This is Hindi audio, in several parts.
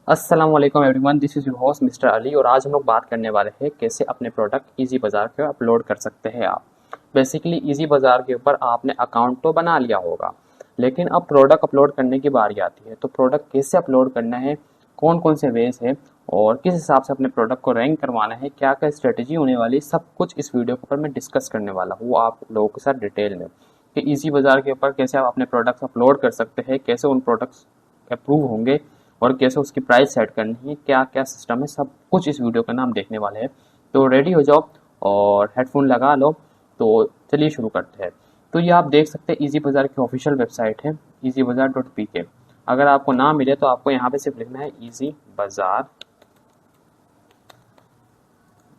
अस्सलाम वालेकुम everyone, this is your host mister Ali. और आज हम लोग बात करने वाले हैं कैसे अपने प्रोडक्ट इजी बाज़ार पे अपलोड कर सकते हैं आप। बेसिकली इजी बाज़ार के ऊपर आपने अकाउंट तो बना लिया होगा, लेकिन अब प्रोडक्ट अपलोड करने की बारी आती है। तो प्रोडक्ट कैसे अपलोड करना है, कौन कौन से वेज है और किस हिसाब से अपने प्रोडक्ट को रैंक करवाना है, क्या क्या स्ट्रेटजी होने वाली, सब कुछ इस वीडियो के ऊपर मैं डिस्कस करने वाला हूँ आप लोगों के साथ डिटेल में कि इजी बाज़ार के ऊपर कैसे आप अपने प्रोडक्ट्स अपलोड कर सकते हैं, कैसे उन प्रोडक्ट्स अप्रूव होंगे और कैसे उसकी प्राइस सेट करनी है, क्या क्या सिस्टम है, सब कुछ इस वीडियो का नाम देखने वाले हैं। तो रेडी हो जाओ और हेडफोन लगा लो। तो चलिए शुरू करते हैं। तो ये आप देख सकते हैं इजी बाज़ार की ऑफिशियल वेबसाइट है easybazaar.pk। अगर आपको ना मिले तो आपको यहाँ पे सिर्फ लिखना है इजी बाज़ार।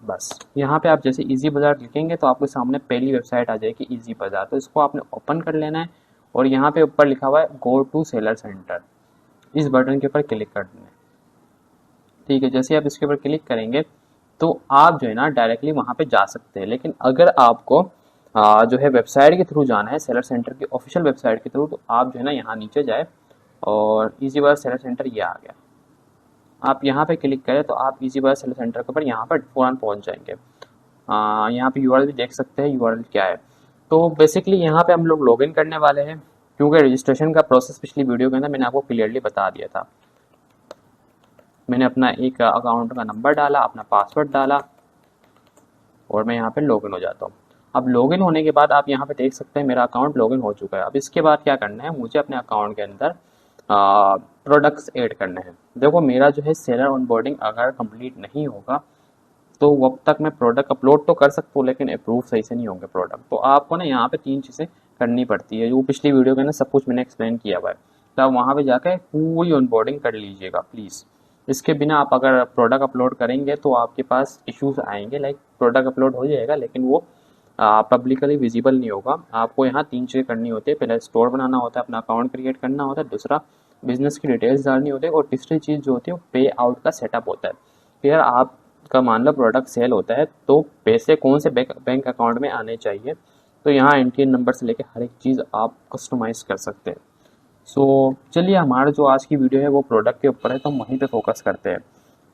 बस यहाँ पे आप जैसे इजी बाज़ार लिखेंगे तो आपके सामने पहली वेबसाइट आ जाएगी इजी बाज़ार। तो इसको आपने ओपन कर लेना है और यहाँ पे ऊपर लिखा हुआ है गो टू सेलर सेंटर, इस बटन के ऊपर क्लिक कर देना है। ठीक है, जैसे आप इसके ऊपर क्लिक करेंगे तो आप जो है ना डायरेक्टली वहाँ पे जा सकते हैं। लेकिन अगर आपको जो है वेबसाइट के थ्रू जाना है, सेलर सेंटर की ऑफिशियल वेबसाइट के थ्रू, तो आप जो है ना यहाँ नीचे जाए और इजी बार सेलर सेंटर ये आ गया। आप यहाँ पे क्लिक करें तो आप इजी बार सेलर सेंटर के ऊपर यहाँ पर फौरन पहुँच जाएंगे। यहाँ पे यूआरएल भी देख सकते हैं यूआरएल क्या है। तो बेसिकली यहाँ पे हम लोग लॉगिन करने वाले हैं, क्योंकि रजिस्ट्रेशन का प्रोसेस पिछली वीडियो के अंदर मैंने आपको क्लियरली बता दिया था। मैंने अपना एक अकाउंट का नंबर डाला, अपना पासवर्ड डाला और मैं यहाँ पे लॉगिन हो जाता हूँ। अब लॉगिन होने के बाद आप यहाँ पे देख सकते हैं मेरा अकाउंट लॉगिन हो चुका है। अब इसके बाद क्या करना है, मुझे अपने अकाउंट के अंदर प्रोडक्ट्स ऐड करने हैं। देखो मेरा जो है सेलर ऑनबोर्डिंग अगर कंप्लीट नहीं होगा तो वब तक मैं प्रोडक्ट अपलोड तो कर सकता हूँ, लेकिन अप्रूव सही से नहीं होंगे प्रोडक्ट। तो आपको ना यहाँ पे 3 चीज़ें करनी पड़ती है, जो पिछली वीडियो के अंदर सब कुछ मैंने एक्सप्लेन किया हुआ है। तो आप वहाँ पे जाकर पूरी ऑनबोर्डिंग कर लीजिएगा प्लीज़। इसके बिना आप अगर प्रोडक्ट अपलोड करेंगे तो आपके पास इश्यूज आएंगे। लाइक प्रोडक्ट अपलोड हो जाएगा लेकिन वो पब्लिकली विजिबल नहीं होगा। आपको यहाँ 3 चीज़ें करनी होती है। पहले स्टोर बनाना होता है, अपना अकाउंट क्रिएट करना होता है, दूसरा बिजनेस की डिटेल्स डालनी होती है और तीसरी चीज़ जो होती है वो पे आउट का सेटअप होता है। फिर आपका मान लो प्रोडक्ट सेल होता है तो पैसे कौन से बैंक अकाउंट में आने चाहिए, तो यहाँ एनटीएन नंबर से लेकर हर एक चीज़ आप कस्टमाइज़ कर सकते हैं। सो चलिए हमारा जो आज की वीडियो है वो प्रोडक्ट के ऊपर है, तो हम वहीं पे फोकस करते हैं।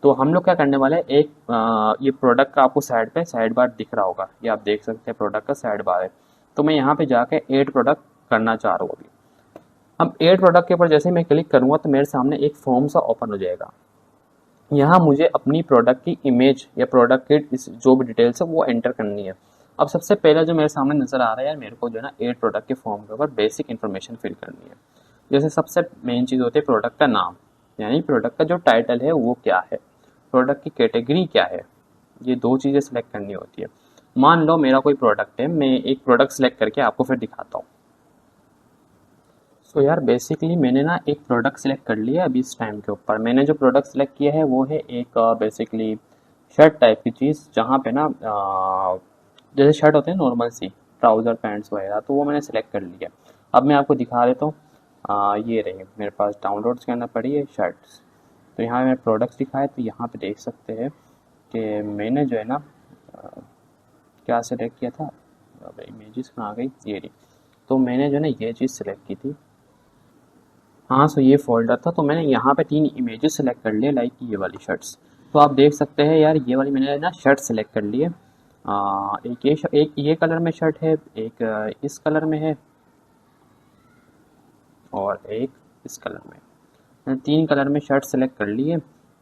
तो हम लोग क्या करने वाले हैं, एक ये प्रोडक्ट का आपको साइड पे साइड बार दिख रहा होगा, ये आप देख सकते हैं प्रोडक्ट का साइड बार है। तो मैं यहाँ पे जाके ऐड प्रोडक्ट करना चाह रहा हूँ अभी। अब ऐड प्रोडक्ट के ऊपर जैसे ही मैं क्लिक करूँगा तो मेरे सामने एक फॉर्म सा ओपन हो जाएगा। यहाँ मुझे अपनी प्रोडक्ट की इमेज या प्रोडक्ट की जो भी डिटेल्स है वो एंटर करनी है। अब सबसे पहला जो मेरे सामने नज़र आ रहा है यार, मेरे को जो है ना ऐड प्रोडक्ट के फॉर्म के ऊपर बेसिक इन्फॉर्मेशन फिल करनी है। जैसे सबसे मेन चीज़ होती है प्रोडक्ट का नाम, यानी प्रोडक्ट का जो टाइटल है वो क्या है, प्रोडक्ट की कैटेगरी क्या है, ये 2 चीज़ें सेलेक्ट करनी होती है। मान लो मेरा कोई प्रोडक्ट है, मैं एक प्रोडक्ट सेलेक्ट करके आपको फिर दिखाता हूँ। सो यार बेसिकली मैंने ना एक प्रोडक्ट सेलेक्ट कर लिया अभी इस टाइम के ऊपर। मैंने जो प्रोडक्ट सेलेक्ट किया है वो है एक बेसिकली शर्ट टाइप की चीज़, जहाँ पे ना जैसे शर्ट होते हैं नॉर्मल सी ट्राउज़र पैंट्स वगैरह, तो वो मैंने सेलेक्ट कर लिया। अब मैं आपको दिखा देता हूँ। ये रही मेरे पास डाउनलोड्स के अंदर पड़ी है शर्ट्स। तो यहाँ मैंने प्रोडक्ट्स दिखाए, तो यहाँ पे देख सकते हैं कि मैंने जो है ना क्या सेलेक्ट किया था। अब इमेजेस कहाँ गई, ये रही। तो मैंने जो है ना ये चीज़ सेलेक्ट की थी। हाँ, सो ये फ़ोल्डर था, तो मैंने यहाँ पे 3 इमेजेस सेलेक्ट कर लिए, लाइक ये वाली शर्ट्स। तो आप देख सकते हैं यार, ये वाली मैंने ना शर्ट सेलेक्ट कर ली है। एक ये कलर में शर्ट है, एक इस कलर में है और एक इस कलर में। मैंने 3 कलर में शर्ट सेलेक्ट कर ली है।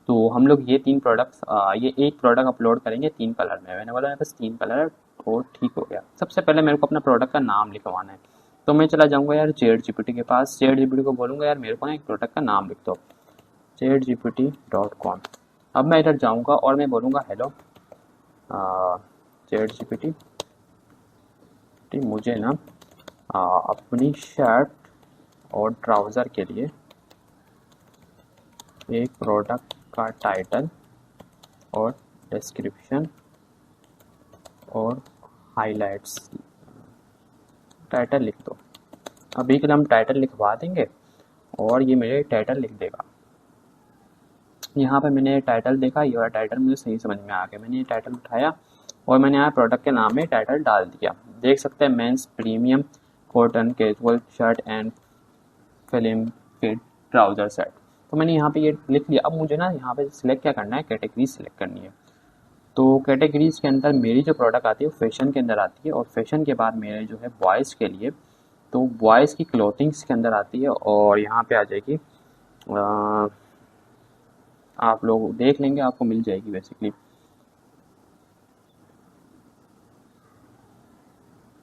तो हम लोग ये 3 प्रोडक्ट्स ये एक प्रोडक्ट अपलोड करेंगे 3 कलर में। मैंने बोला मेरे पास 3 कलर है और ठीक हो गया। सबसे पहले मेरे को अपना प्रोडक्ट का नाम लिखवाना है। तो मैं चला जाऊँगा यार चैट जीपीटी के पास। चैट जीपीटी को बोलूँगा यार मेरे को ना एक प्रोडक्ट का नाम लिख दो, chatgpt.com। अब मैं इधर जाऊँगा और मैं बोलूँगा हेलो चैट जीपीटी, मुझे ना अपनी शर्ट और ट्राउज़र के लिए एक प्रोडक्ट का टाइटल और डिस्क्रिप्शन और हाइलाइट्स, टाइटल लिख दो। अभी के लिए हम टाइटल लिखवा देंगे और ये मेरे टाइटल लिख देगा। यहाँ पे मैंने टाइटल देखा, ये वाला टाइटल मुझे सही समझ में आ गया। मैंने ये टाइटल उठाया और मैंने यहाँ प्रोडक्ट के नाम में टाइटल डाल दिया। देख सकते हैं men's premium cotton casual shirt and film fit trouser set. तो मैंने यहाँ पे ये लिख लिया। अब मुझे ना यहाँ पे सिलेक्ट क्या करना है, कैटेगरी सिलेक्ट करनी है। तो कैटेगरीज के अंदर मेरी जो प्रोडक्ट आती है वो फैशन के अंदर आती है, और फैशन के बाद मेरे जो है बॉयज़ के लिए, तो बॉयज़ की क्लोथिंग्स के अंदर आती है, और यहाँ पे आ जाएगी आप लोग देख लेंगे, आपको मिल जाएगी बेसिकली।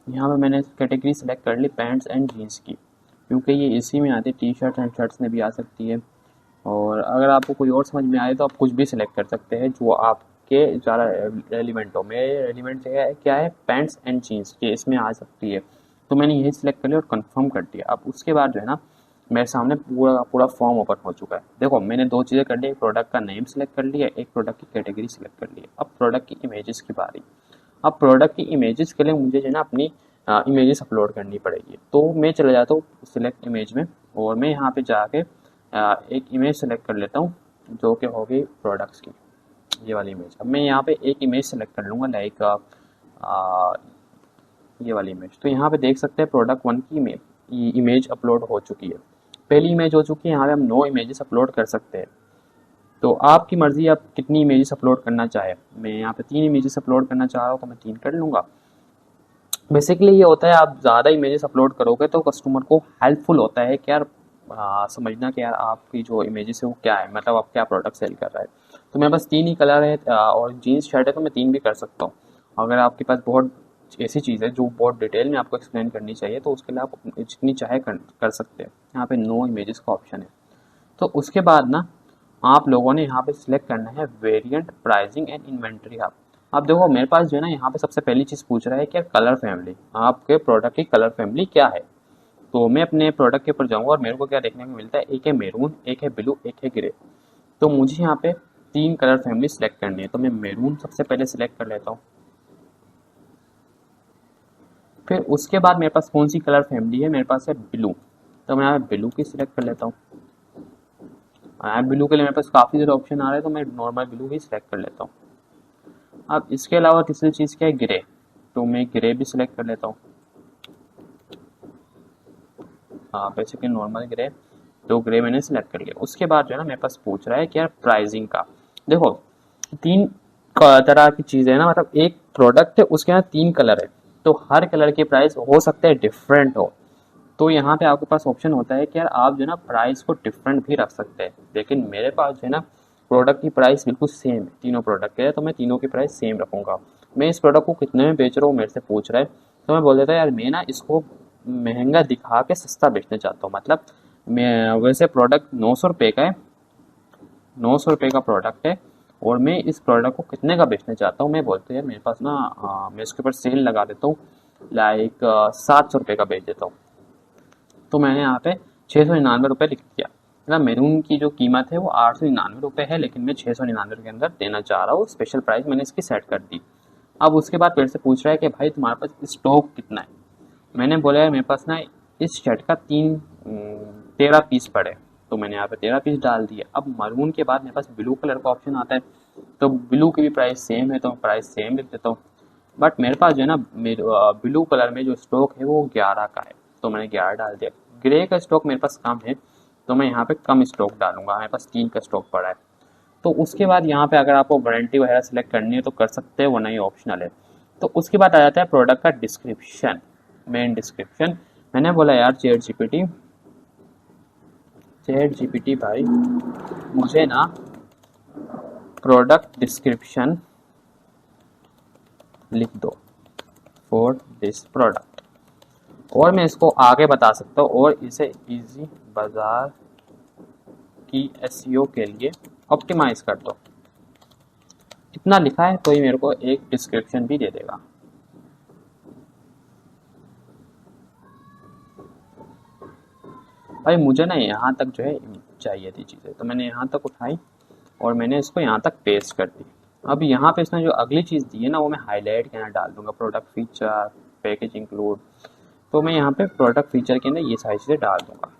यहाँ पे मैंने कैटेगरी सेलेक्ट कर ली पैंट्स एंड जीन्स की, क्योंकि ये इसी में आती है। टी शर्ट एंड शर्ट्स में भी आ सकती है, और अगर आपको कोई और समझ में आए तो आप कुछ भी सिलेक्ट कर सकते हैं जो आपके ज़्यादा रेलिवेंट हो। मेरे रेलिवेंट क्या है, पैंट्स एंड जीन्स, ये इसमें आ सकती है। तो मैंने यही सिलेक्ट कर लिया और कंफर्म कर दिया। अब उसके बाद जो है ना, मेरे सामने पूरा पूरा फॉर्म ओपन हो चुका है। देखो मैंने दो चीज़ें कर ली, एक प्रोडक्ट का नेम सेलेक्ट कर लिया, एक प्रोडक्ट की कैटेगरी सेलेक्ट कर ली। अब प्रोडक्ट की इमेजेस की बारी। अब प्रोडक्ट की इमेजेस के लिए मुझे जो है ना अपनी इमेजेस अपलोड करनी पड़ेगी। तो मैं चला जाता हूँ सिलेक्ट इमेज में, और मैं यहाँ पे जाके एक इमेज सेलेक्ट कर लेता हूँ जो कि होगी प्रोडक्ट्स की, ये वाली इमेज। अब मैं यहाँ पे एक इमेज सेलेक्ट कर लूँगा, लाइक ये वाली इमेज। तो यहाँ पे देख सकते हैं प्रोडक्ट 1 की इमेज अपलोड हो चुकी है, पहली इमेज हो चुकी है। यहाँ पे हम 9 इमेजेस अपलोड कर सकते हैं। तो आपकी मर्जी, आप कितनी इमेजेस अपलोड करना चाहे। मैं यहाँ पे 3 इमेजेस अपलोड करना चाह रहा हूँ, तो मैं 3 कर लूँगा। बेसिकली ये होता है, आप ज़्यादा इमेजेस अपलोड करोगे तो कस्टमर को हेल्पफुल होता है कि यार समझना कि यार आपकी जो इमेजेस है वो क्या है, मतलब आप क्या प्रोडक्ट सेल कर रहा है। तो मेरे पास 3 ही कलर है, और जीन्स शर्ट है, तो मैं 3 भी कर सकता हूँ। अगर आपके पास बहुत ऐसी चीज़ है जो बहुत डिटेल में आपको एक्सप्लेन करनी चाहिए, तो उसके लिए आप जितनी चाहे कर सकते हैं। यहाँ पे 9 इमेजेस का ऑप्शन है। तो उसके बाद ना आप लोगों ने यहाँ पे सिलेक्ट करना है variant, pricing and inventory hub. अब देखो मेरे पास जो है ना, यहाँ पे सबसे पहली चीज़ पूछ रहा है कि कलर फैमिली, आपके प्रोडक्ट की कलर फैमिली क्या है। तो मैं अपने प्रोडक्ट के ऊपर जाऊँगा और मेरे को क्या देखने को मिलता है, एक है मेरून, एक है ब्लू, एक है ग्रे। तो मुझे यहाँ पे 3 कलर फैमिली सिलेक्ट करनी है। तो मैं मेरून सबसे पहले सिलेक्ट कर लेता हूँ। फिर उसके बाद मेरे पास कौन सी कलर फैमिली है, मेरे पास है ब्लू। तो मैं यहाँ पे ब्लू की सिलेक्ट कर लेता हूँ। ब्लू के लिए मेरे पास काफ़ी सारे ऑप्शन आ रहे हैं, तो मैं नॉर्मल ब्लू ही सिलेक्ट कर लेता हूँ। अब इसके अलावा तीसरी चीज़ क्या है, ग्रे। तो मैं ग्रे भी सिलेक्ट कर लेता हूँ। बेसिकली नॉर्मल ग्रे, तो ग्रे मैंने सिलेक्ट कर लिया। उसके बाद जो है ना मेरे पास पूछ रहा है कि यार प्राइसिंग का। देखो 3 तरह की चीज़ें है ना, मतलब एक प्रोडक्ट है उसके यहाँ 3 कलर है, तो हर कलर के प्राइस हो सकते हैं डिफरेंट हो। तो यहाँ पे आपके पास ऑप्शन होता है कि यार आप जो है ना प्राइस को डिफरेंट भी रख सकते हैं। लेकिन मेरे पास जो है ना प्रोडक्ट की प्राइस बिल्कुल सेम है, तीनों प्रोडक्ट के है, तो मैं तीनों की प्राइस सेम रखूँगा। मैं इस प्रोडक्ट को कितने में बेच रहा हूँ मेरे से पूछ रहा है, तो मैं बोल देता यार मैं ना इसको महंगा दिखा के सस्ता बेचना चाहता हूँ। मतलब मैं वैसे प्रोडक्ट 900 रुपये का है, 900 रुपये का प्रोडक्ट है, और मैं इस प्रोडक्ट को कितने का बेचना चाहता हूँ। मैं बोलता हूँ यार मेरे पास ना मैं इसके ऊपर सेल लगा देता हूँ, लाइक 700 रुपये का बेच देता हूँ। तो मैंने यहाँ पे 699 रुपये लिख दिया। मतलब मेरून की जो कीमत है वो 899 रुपये है, लेकिन मैं 699 के अंदर देना चाह रहा हूँ। स्पेशल प्राइस मैंने इसकी सेट कर दी। अब उसके बाद फिर से पूछ रहा है कि भाई तुम्हारे पास स्टॉक कितना है। मैंने बोला यार मेरे पास ना इस शर्ट का 13 पीस पड़े, तो मैंने यहाँ पे 13 पीस डाल दिए। अब मरून के बाद मेरे पास ब्लू कलर का ऑप्शन आता है, तो ब्लू की भी प्राइस सेम है, तो प्राइस सेम लिख देता हूँ। बट मेरे पास जो है ना ब्लू कलर में जो स्टॉक है वो 11 का है, तो मैंने 11 डाल दिया। ग्रे का स्टॉक मेरे पास कम है, तो मैं यहाँ पे कम स्टॉक डालूंगा। मेरे पास 3 का स्टॉक पड़ा है। तो उसके बाद यहाँ पे अगर आपको वारंटी वगैरह सेलेक्ट करनी है तो कर सकते हैं, वरना ये ऑप्शनल है। तो उसके बाद आ जाता है प्रोडक्ट का डिस्क्रिप्शन, मेन डिस्क्रिप्शन। मैंने बोला यार चैट जीपीटी भाई मुझे ना प्रोडक्ट डिस्क्रिप्शन लिख दो फॉर दिस प्रोडक्ट, और मैं इसको आगे बता सकता हूँ, और इसे इजी बाजार की एसईओ के लिए ऑप्टिमाइज कर दो। इतना लिखा है तो ये मेरे को एक डिस्क्रिप्शन भी दे देगा। भाई मुझे ना यहाँ तक जो है चाहिए थी चीज़ें, तो मैंने यहाँ तक उठाई और मैंने इसको यहाँ तक पेस्ट कर दी। अब यहाँ पे इसने जो अगली चीज़ दी है ना, वो मैं हाईलाइट के यहाँ डाल दूंगा, प्रोडक्ट फीचर, पैकेज इंक्लूड। तो मैं यहाँ पे प्रोडक्ट फीचर के अंदर ये सारी चीज़ें डाल दूंगा।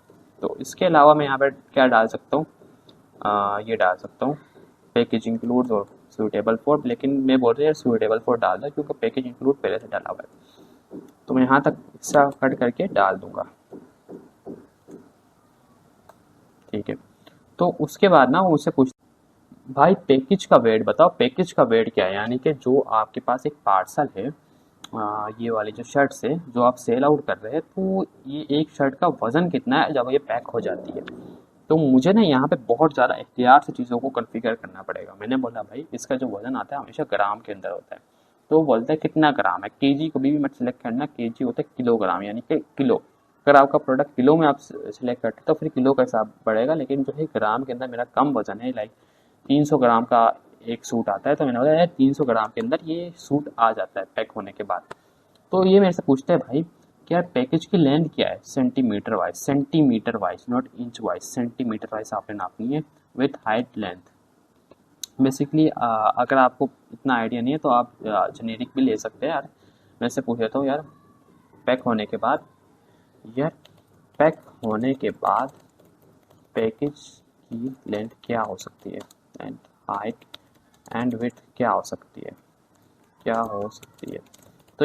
तो इसके अलावा मैं यहाँ पे क्या डाल सकता हूँ, ये डाल सकता हूँ पैकेज इंक्लूड और सूटेबल फॉर, लेकिन मैं बोल रहा हूँ सूटेबल फॉर डाल दो क्योंकि पैकेज इंक्लूड पहले से डाला हुआ है। तो मैं यहाँ तक हिस्सा कट करके डाल दूंगा, ठीक है। तो उसके बाद ना वो मुझसे पूछ, भाई पैकेज का वेट बताओ, पैकेज का वेट क्या है, यानी कि जो आपके पास एक पार्सल है, ये वाली जो शर्ट्स है जो आप सेल आउट कर रहे हैं, तो ये एक शर्ट का वजन कितना है जब ये पैक हो जाती है। तो मुझे ना यहाँ पे बहुत ज़्यादा एहतियात से चीज़ों को कॉन्फ़िगर करना पड़ेगा। मैंने बोला भाई इसका जो वजन आता है हमेशा ग्राम के अंदर होता है। तो वो बोलता है कितना ग्राम है, केजी कभी भी मत सेलेक्ट करना, केजी होता है किलोग्राम, यानी कि किलो। अगर आपका प्रोडक्ट किलो में आप सेलेक्ट करते तो फिर किलो का हिसाब पड़ेगा, लेकिन जो है ग्राम के अंदर मेरा कम वजन है, लाइक 300 ग्राम का एक सूट आता है, तो मैंने बोला यार 300 ग्राम के अंदर ये सूट आ जाता है पैक होने के बाद। तो ये मेरे से पूछते हैं भाई क्या पैकेज की लेंथ क्या है, centimetre wise not inch wise, centimetre wise आपने नापनी है विथ हाइट लेंथ। बेसिकली अगर आपको इतना आइडिया नहीं है तो आप जेनेरिक भी ले सकते हैं। यार मैं से पूछ लेता हूँ यार, पैक होने के बाद, यार पैक होने के बाद पैकेज की लेंथ क्या हो सकती है, एंड हाइट एंड विड्थ क्या हो सकती है, क्या हो सकती है। तो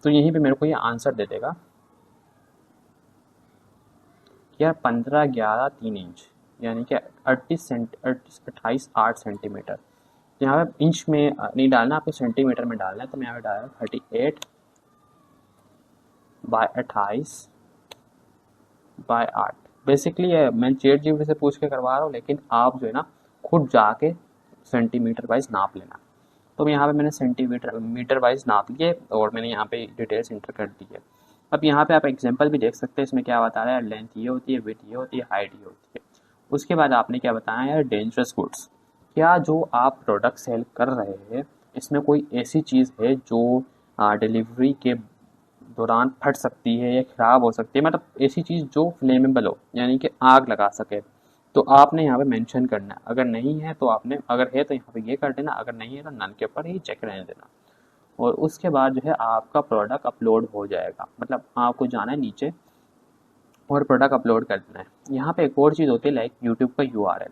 यहीं पे मेरे को ये आंसर दे देगा यार 15 11 3 इंच, यानी कि 28 सेंटीमीटर। यहाँ पे इंच में नहीं डालना, आपको सेंटीमीटर में डालना है, तो मैं यहाँ पे डाला 38/28/8। बेसिकली मैं चैट जीपीटी से पूछ के करवा रहा हूँ, लेकिन आप जो है ना खुद जाके सेंटीमीटर वाइज नाप लेना। तो यहाँ पे मैंने मीटर वाइज नाप लिए और मैंने यहाँ पे डिटेल्स इंटर कर दी है। अब यहाँ पे आप एग्जांपल भी देख सकते हैं, इसमें क्या बता रहा है, लेंथ ये होती है, विड्थ ये होती है, हाइट ये होती है। उसके बाद आपने क्या बताया यार, डेंजरस गुड्स। क्या जो आप प्रोडक्ट सेल कर रहे हैं इसमें कोई ऐसी चीज़ है जो डिलीवरी के दौरान फट सकती है या ख़राब हो सकती है, मतलब ऐसी चीज़ जो फ्लेमेबल हो, यानी कि आग लगा सके, तो आपने यहाँ पे मेंशन करना है। अगर नहीं है तो आपने, अगर है तो यहाँ पे ये कर देना, अगर नहीं है तो नन के ऊपर ही चेक रहने देना। और उसके बाद जो है आपका प्रोडक्ट अपलोड हो जाएगा, मतलब आपको जाना है नीचे और प्रोडक्ट अपलोड कर देना है। यहाँ पे एक और चीज़ होती है लाइक यूट्यूब का URL।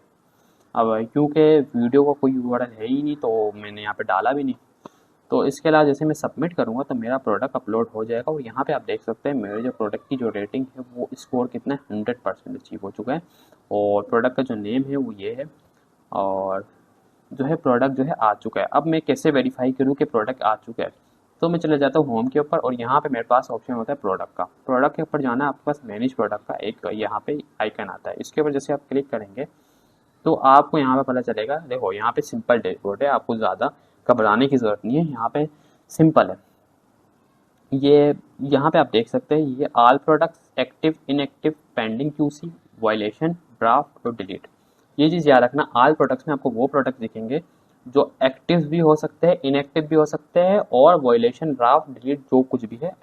अब क्योंकि वीडियो का कोई URL है ही नहीं तो मैंने यहाँ पे डाला भी नहीं। तो इसके अलावा जैसे मैं सबमिट करूँगा तो मेरा प्रोडक्ट अपलोड हो जाएगा, और यहाँ पे आप देख सकते हैं मेरे जो प्रोडक्ट की जो रेटिंग है वो स्कोर कितना है, 100% अचीव हो चुका है। और प्रोडक्ट का जो नेम है वो ये है, और जो है प्रोडक्ट जो है आ चुका है। अब मैं कैसे वेरीफाई करूँ कि प्रोडक्ट आ चुका है, तो मैं चले जाता हूँ होम के ऊपर, और यहाँ पे मेरे पास ऑप्शन होता है प्रोडक्ट का। प्रोडक्ट के ऊपर जाना है, आपके पास मैनेज प्रोडक्ट का एक यहाँ पे आइकन आता है, इसके ऊपर जैसे आप क्लिक करेंगे तो आपको यहाँ पे पता चलेगा, देखो यहाँ पे सिंपल डैशबोर्ड है, आपको ज़्यादा घबराने की ज़रूरत नहीं है, यहाँ पे सिंपल है। ये यहाँ पे आप देख सकते हैं, ये all products, active, inactive, pending QC, violation, draft और डिलीट। ये चीज़ याद रखना, ऑल प्रोडक्ट्स में आपको वो प्रोडक्ट दिखेंगे जो एक्टिव भी हो सकते हैं, इनएक्टिव भी हो सकते हैं, और वायलेशन, ड्राफ्ट, डिलीट जो कुछ भी है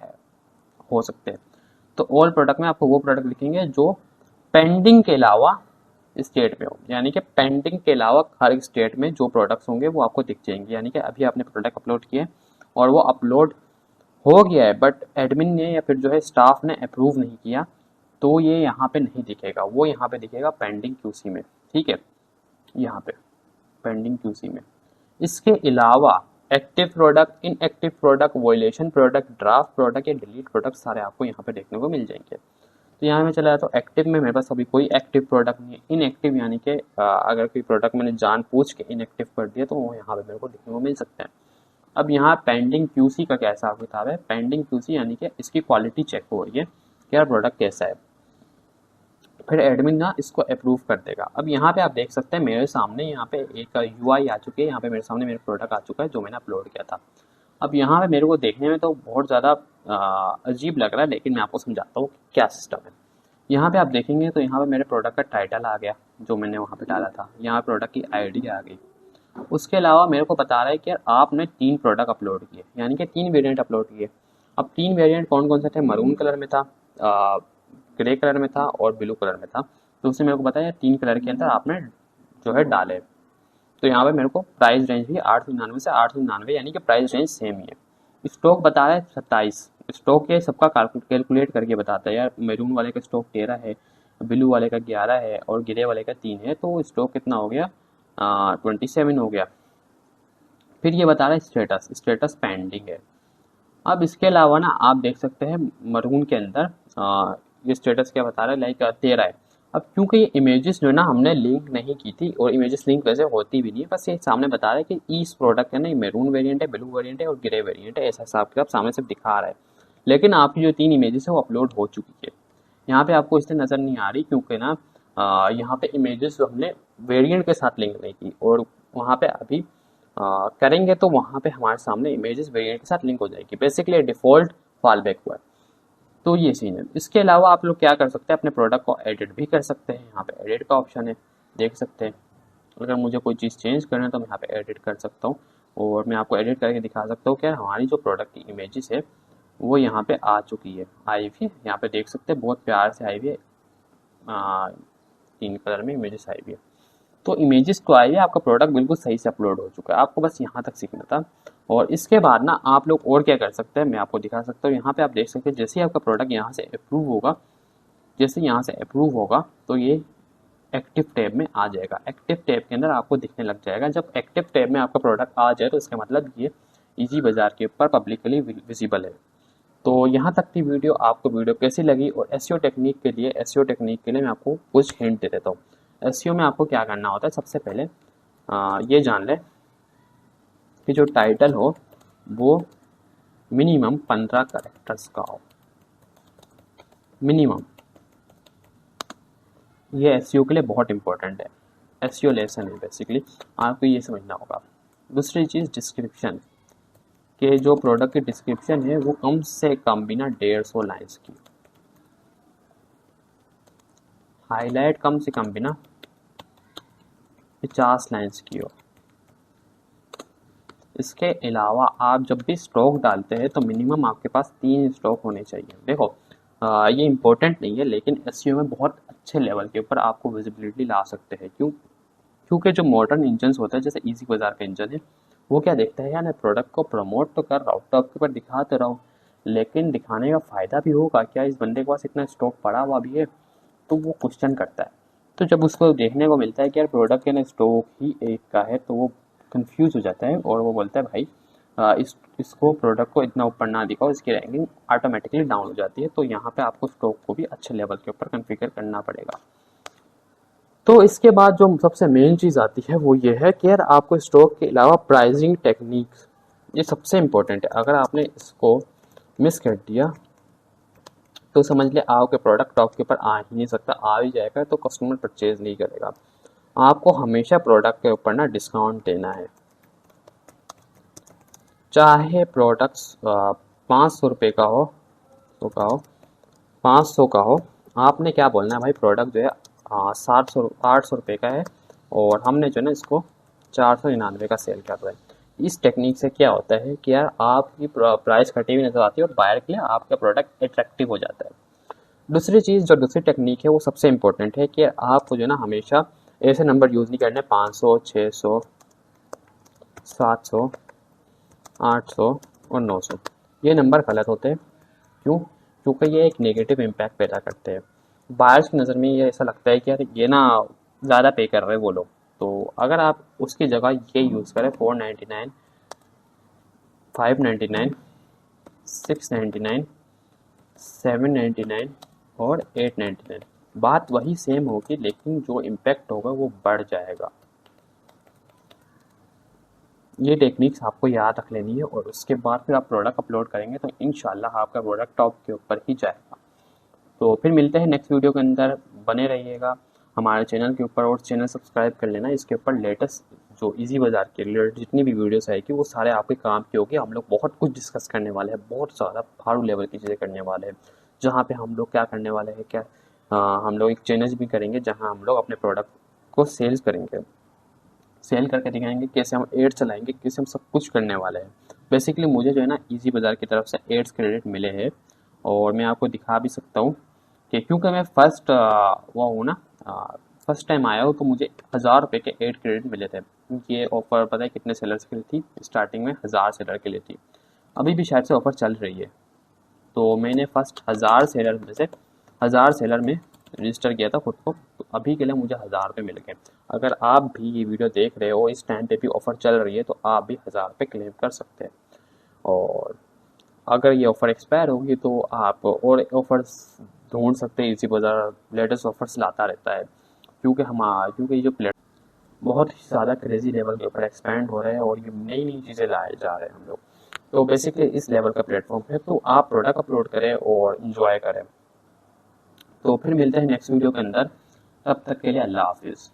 हो सकते हैं। तो ऑल प्रोडक्ट में आपको वो प्रोडक्ट दिखेंगे जो पेंडिंग के अलावा स्टेट में हो, यानी कि पेंडिंग के अलावा हर एक स्टेट में जो प्रोडक्ट्स होंगे वो आपको दिख जाएंगे। यानी कि अभी आपने प्रोडक्ट अपलोड किए और वो अपलोड हो गया है, बट एडमिन ने या फिर जो है स्टाफ ने अप्रूव नहीं किया, तो ये यहाँ पे नहीं दिखेगा, वो यहाँ पे दिखेगा पेंडिंग QC में। ठीक है, यहाँ पे पेंडिंग QC में। इसके अलावा active product, inactive product, violation product, draft product या डिलीट प्रोडक्ट सारे आपको यहाँ पे देखने को मिल जाएंगे। तो यहाँ में चला जाता हूँ एक्टिव में, मेरे पास अभी कोई एक्टिव प्रोडक्ट नहीं है। इनएक्टिव यानी कि अगर कोई प्रोडक्ट मैंने जान पूछ के इनएक्टिव कर दिया तो वो यहाँ पे मेरे को देखने को मिल सकते हैं। अब यहाँ पेंडिंग QC का क्या हिसाब किताब है, पेंडिंग QC यानी कि इसकी क्वालिटी चेक हो रही है कि यार प्रोडक्ट कैसा है, फिर एडमिन ना इसको अप्रूव कर देगा। अब यहाँ पे आप देख सकते हैं मेरे सामने यहाँ पे एक UI आ चुकी है, यहाँ पे मेरे सामने मेरा प्रोडक्ट आ चुका है जो मैंने अपलोड किया था। अब यहाँ पे मेरे को देखने में तो बहुत ज़्यादा अजीब लग रहा है, लेकिन मैं आपको समझाता हूँ क्या सिस्टम है। यहाँ पे आप देखेंगे तो यहाँ पे मेरे प्रोडक्ट का टाइटल आ गया जो मैंने वहाँ पे डाला था, यहाँ प्रोडक्ट की ID आ गई। उसके अलावा मेरे को बता रहा है कि यार आपने 3 प्रोडक्ट अपलोड किए, यानी कि 3 वेरिएंट अपलोड किए। अब 3 वेरिएंट कौन कौन से थे, मरून कलर में था, ग्रे कलर में था और ब्लू कलर में था। तो उसने मेरे को बताया 3 कलर के अंदर आपने जो है डाले। तो यहाँ पे मेरे को प्राइस रेंज भी 899 से 899, यानी कि प्राइस रेंज सेम ही है। स्टॉक बता रहा है 27, स्टॉक ये सबका कैलकुलेट करके बताता है। यार मैरून वाले का स्टॉक 13 है, ब्लू वाले का 11 है और ग्रे वाले का 3 है, तो स्टॉक कितना हो गया, 27 हो गया। फिर ये बता रहा है स्टेटस पेंडिंग है। अब इसके अलावा ना आप देख सकते हैं मरून के अंदर ये स्टेटस क्या बता रहा है, लाइक 13 है। अब क्योंकि ये इमेजेस जो है ना हमने लिंक नहीं की थी, और इमेजेस लिंक वैसे होती भी नहीं है, बस ये सामने बता रहा है कि इस प्रोडक्ट है ना ये मैरून वेरिएंट है, ब्लू वेरिएंट है और ग्रे वेरिएंट है, ऐसा हिसाब के आप सामने सिर्फ दिखा रहा है। लेकिन आपकी जो 3 इमेजेस है वो अपलोड हो चुकी है। यहाँ पे आपको इसलिए नज़र नहीं आ रही क्योंकि ना यहाँ पे इमेजेस जो हमने वेरिएंट के साथ लिंक नहीं की, और वहाँ पे अभी करेंगे तो वहाँ पे हमारे सामने इमेजेस वेरिएंट के साथ लिंक हो जाएगी। बेसिकली डिफ़ॉल्ट फॉल बैक हुआ है। तो ये सीन है। इसके अलावा आप लोग क्या कर सकते हैं, अपने प्रोडक्ट को एडिट भी कर सकते हैं। यहाँ पे एडिट का ऑप्शन है, देख सकते हैं। अगर मुझे कोई चीज़ चेंज करना है तो मैं यहाँ पे एडिट कर सकता हूँ, और मैं आपको एडिट करके दिखा सकता हूँ कि हमारी जो प्रोडक्ट की इमेजेस है वो यहाँ पे आ चुकी है, आई हुई है। यहाँ पे देख सकते हैं बहुत प्यार से आई हुई है, 3 कलर में इमेजेस आई हुई है। तो इमेजेस तो आई है, आपका प्रोडक्ट बिल्कुल सही से अपलोड हो चुका है। आपको बस यहाँ तक सीखना था। और इसके बाद ना आप लोग और क्या कर सकते हैं मैं आपको दिखा सकता हूँ। यहाँ पे आप देख सकते हैं जैसे ही आपका प्रोडक्ट यहाँ से अप्रूव होगा, जैसे यहाँ से अप्रूव होगा तो ये एक्टिव टैब में आ जाएगा। एक्टिव टैब के अंदर आपको दिखने लग जाएगा। जब एक्टिव टैब में आपका प्रोडक्ट आ जाए तो इसका मतलब ये इजी बाजार के ऊपर पब्लिकली विजिबल है। तो यहाँ तक की वीडियो, आपको वीडियो कैसी लगी? और एसईओ टेक्निक के लिए मैं आपको कुछ हिंट दे देता हूँ। एसईओ में आपको क्या करना होता है, सबसे पहले ये जान लें कि जो टाइटल हो वो मिनिमम 15 कैरेक्टर्स का हो, मिनिमम। ये एसईओ के लिए बहुत इंपॉर्टेंट है। एसईओ लेसन है बेसिकली, आपको ये समझना होगा। दूसरी चीज़ डिस्क्रिप्शन, के जो प्रोडक्ट की डिस्क्रिप्शन है वो कम से कम भी ना 150 लाइन्स की, हाईलाइट कम से कम भी ना 50 लाइन्स की हो। इसके अलावा आप जब भी स्टॉक डालते हैं तो मिनिमम आपके पास 3 स्टॉक होने चाहिए। देखो ये इम्पोर्टेंट नहीं है, लेकिन एसईओ में बहुत अच्छे लेवल के ऊपर आपको विजिबिलिटी ला सकते हैं। क्योंकि जो मॉडर्न इंजन्स होता है, जैसे इजी बाजार का इंजन है, वो क्या देखता है यार मैं प्रोडक्ट को प्रमोट तो कर रहा हूँ, टॉप के ऊपर दिखा तो रहा हूँ, लेकिन दिखाने का फ़ायदा भी होगा क्या, इस बंदे के पास इतना स्टॉक पड़ा हुआ भी है? तो वो क्वेश्चन करता है। तो जब उसको देखने को मिलता है कि यार प्रोडक्ट के ना स्टॉक ही एक का है, तो वो कंफ्यूज हो जाता है और वो बोलता है भाई इसको प्रोडक्ट को इतना ऊपर ना दिखाओ, इसकी रैंकिंग ऑटोमेटिकली डाउन हो जाती है। तो यहाँ पे आपको स्टॉक को भी अच्छे लेवल के ऊपर कॉन्फ़िगर करना पड़ेगा। तो इसके बाद जो सबसे मेन चीज़ आती है वो ये है कि यार आपको स्टॉक के अलावा प्राइसिंग टेक्निक्स, ये सबसे इम्पोर्टेंट है। अगर आपने इसको मिस कर दिया तो समझ ले आपके प्रोडक्ट टॉप के ऊपर आ ही नहीं सकता, आ ही जाएगा तो कस्टमर परचेज नहीं करेगा। आपको हमेशा प्रोडक्ट के ऊपर ना डिस्काउंट देना है, चाहे प्रोडक्ट्स 500 रुपये का हो, 500 का हो। आपने क्या बोलना है भाई, प्रोडक्ट जो है 800 रुपये का है और हमने जो है ना इसको 499 का सेल कर रहे हैं। इस टेक्निक से क्या होता है कि यार आपकी प्राइस घटी हुई नजर आती है और बायर के लिए आपका प्रोडक्ट अट्रैक्टिव हो जाता है। दूसरी चीज़, जो दूसरी टेक्निक है वो सबसे इम्पोर्टेंट है कि आपको जो है ना हमेशा ऐसे नंबर यूज़ नहीं करने 500, 600, 700, 800 और 900। ये नंबर गलत होते हैं। क्यों? क्योंकि ये एक नेगेटिव इम्पैक्ट पैदा करते हैं। बायर्स की नज़र में ये ऐसा लगता है कि यार ये ना ज़्यादा पे कर रहे हैं वो लोग। तो अगर आप उसकी जगह ये यूज़ करें 499, 599, 699, 799 और 899, बात वही सेम होगी लेकिन जो इम्पैक्ट होगा वो बढ़ जाएगा। ये टेक्निक्स आपको याद रख लेनी है और उसके बाद फिर आप प्रोडक्ट अपलोड करेंगे तो इंशाल्लाह आपका प्रोडक्ट टॉप के ऊपर ही जाएगा। तो फिर मिलते हैं नेक्स्ट वीडियो के अंदर, बने रहिएगा हमारे चैनल के ऊपर और चैनल सब्सक्राइब कर लेना। इसके ऊपर लेटेस्ट जो इजी बाजार के रिलेटेड जितनी भी वीडियोस आएगी वो सारे आपके काम की होगी। हम लोग बहुत कुछ डिस्कस करने वाले हैं, बहुत ज़्यादा फाड़ू लेवल की चीज़ें करने वाले हैं, जहाँ पे हम लोग क्या करने वाले हैं, क्या हम लोग एक चैलेंज भी करेंगे जहाँ हम लोग अपने प्रोडक्ट को सेल्स करेंगे, सेल करके दिखाएंगे कैसे हम एड्स चलाएंगे, कैसे हम सब कुछ करने वाले हैं। बेसिकली मुझे जो है ना इजी बाज़ार की तरफ से एड्स क्रेडिट मिले हैं और मैं आपको दिखा भी सकता हूँ कि क्योंकि मैं फर्स्ट वो हूँ ना, फर्स्ट टाइम आया हूँ, तो मुझे 1000 रुपये के एड क्रेडिट मिले थे। ये ऑफ़र पता है कितने सेलर्स के लिए थी? स्टार्टिंग में 1000 सेलर के लिए थी, अभी भी शायद से ऑफ़र चल रही है। तो मैंने फर्स्ट 1000 सेलर में से 1000 सेलर में रजिस्टर किया था खुद को, तो अभी के लिए मुझे 1000 रुपये मिल गए। अगर आप भी ये वीडियो देख रहे हो, इस टाइम पे भी ऑफ़र चल रही है, तो आप भी 1000 रुपये क्लेम कर सकते हैं। और अगर ये ऑफ़र एक्सपायर होगी तो आप और ऑफ़र्स ढूंढ सकते हैं। इजी बाज़ार लेटेस्ट ऑफर्स लाता रहता है, क्योंकि ये जो प्लेट बहुत ही ज़्यादा क्रेजी लेवल के ऊपर एक्सपेंड हो रहे हैं और ये नई नई चीज़ें लाए जा रहे हैं हम लोग। तो बेसिकली इस लेवल का प्लेटफॉर्म है, तो आप प्रोडक्ट अपलोड करें और इन्जॉय करें। तो फिर मिलते हैं नेक्स्ट वीडियो के अंदर, तब तक के लिए अल्लाह हाफिज़।